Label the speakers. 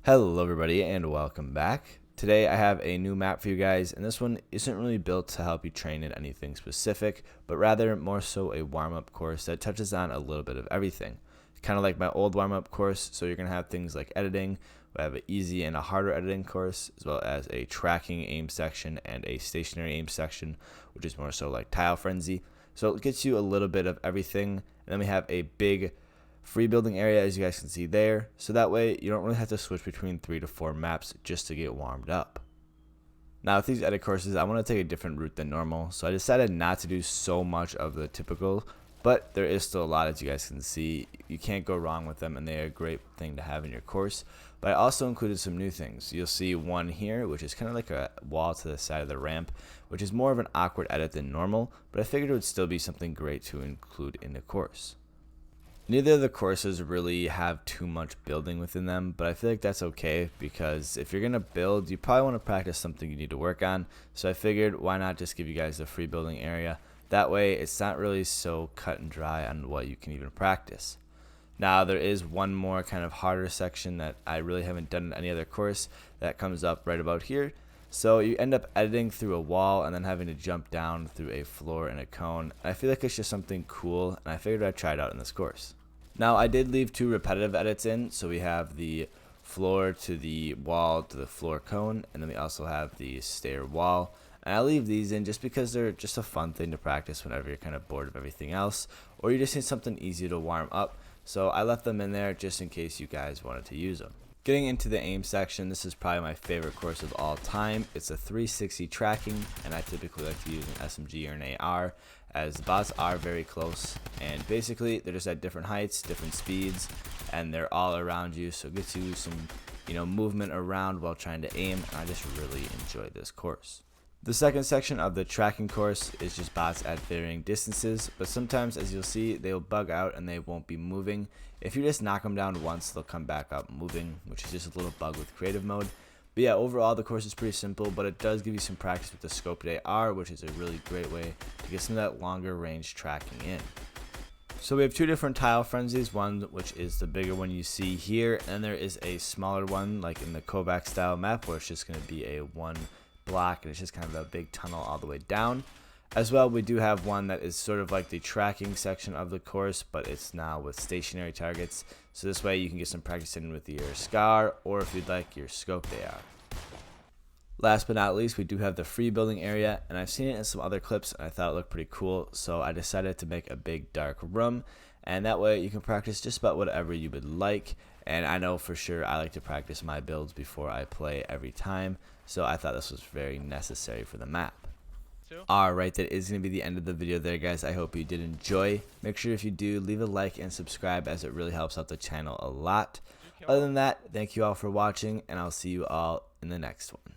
Speaker 1: Hello everybody and welcome back. Today I have a new map for you guys, and this one isn't really built to help you train in anything specific, but rather more so a warm-up course that touches on a little bit of everything. Kind of like my old warm-up course, so you're going to have things like editing. We have an easy and a harder editing course, as well as a tracking aim section and a stationary aim section, which is more so like Tile Frenzy. So it gets you a little bit of everything, and then we have a big free building area, as you guys can see there, so that way you don't really have to switch between 3 to 4 maps just to get warmed up. Now with these edit courses, I want to take a different route than normal, so I decided not to do so much of the typical, but there is still a lot, as you guys can see. You can't go wrong with them, and they're a great thing to have in your course. But I also included some new things. You'll see one here, which is kind of like a wall to the side of the ramp, which is more of an awkward edit than normal, but I figured it would still be something great to include in the course. Neither of the courses really have too much building within them, but I feel like that's okay, because if you're going to build, you probably want to practice something you need to work on. So I figured, why not just give you guys the free building area? That way it's not really so cut and dry on what you can even practice. Now there is one more kind of harder section that I really haven't done in any other course that comes up right about here. So you end up editing through a wall and then having to jump down through a floor and a cone. I feel like it's just something cool, and I figured I'd try it out in this course. Now I did leave 2 repetitive edits in, so we have the floor to the wall to the floor cone, and then we also have the stair wall. And I leave these in just because they're just a fun thing to practice whenever you're kind of bored of everything else, or you just need something easy to warm up. So I left them in there just in case you guys wanted to use them. Getting into the aim section, this is probably my favorite course of all time. It's a 360 tracking, and I typically like to use an SMG or an AR, as the bots are very close, and basically they're just at different heights, different speeds, and they're all around you, so it gets you some movement around while trying to aim, and I just really enjoy this course. The second section of the tracking course is just bots at varying distances, but sometimes, as you'll see, they'll bug out and they won't be moving. If you just knock them down once, they'll come back up moving, which is just a little bug with creative mode. But yeah, overall the course is pretty simple, but it does give you some practice with the scoped AR, which is a really great way to get some of that longer range tracking in. So we have 2 different tile frenzies, one which is the bigger one you see here, and there is a smaller one like in the Kovaaks style map where it's just going to be a 1 block and it's just kind of a big tunnel all the way down. As well, we do have one that is sort of like the tracking section of the course, but it's now with stationary targets, so this way you can get some practice in with your SCAR, or if you'd like, your scoped AR. Last but not least, we do have the free building area, and I've seen it in some other clips and I thought it looked pretty cool, so I decided to make a big dark room, and that way you can practice just about whatever you would like. And I know for sure I like to practice my builds before I play every time, so I thought this was very necessary for the map. Alright, that is going to be the end of the video there, guys. I hope you did enjoy. Make sure if you do, leave a like and subscribe, as it really helps out the channel a lot. Other than that, thank you all for watching, and I'll see you all in the next one.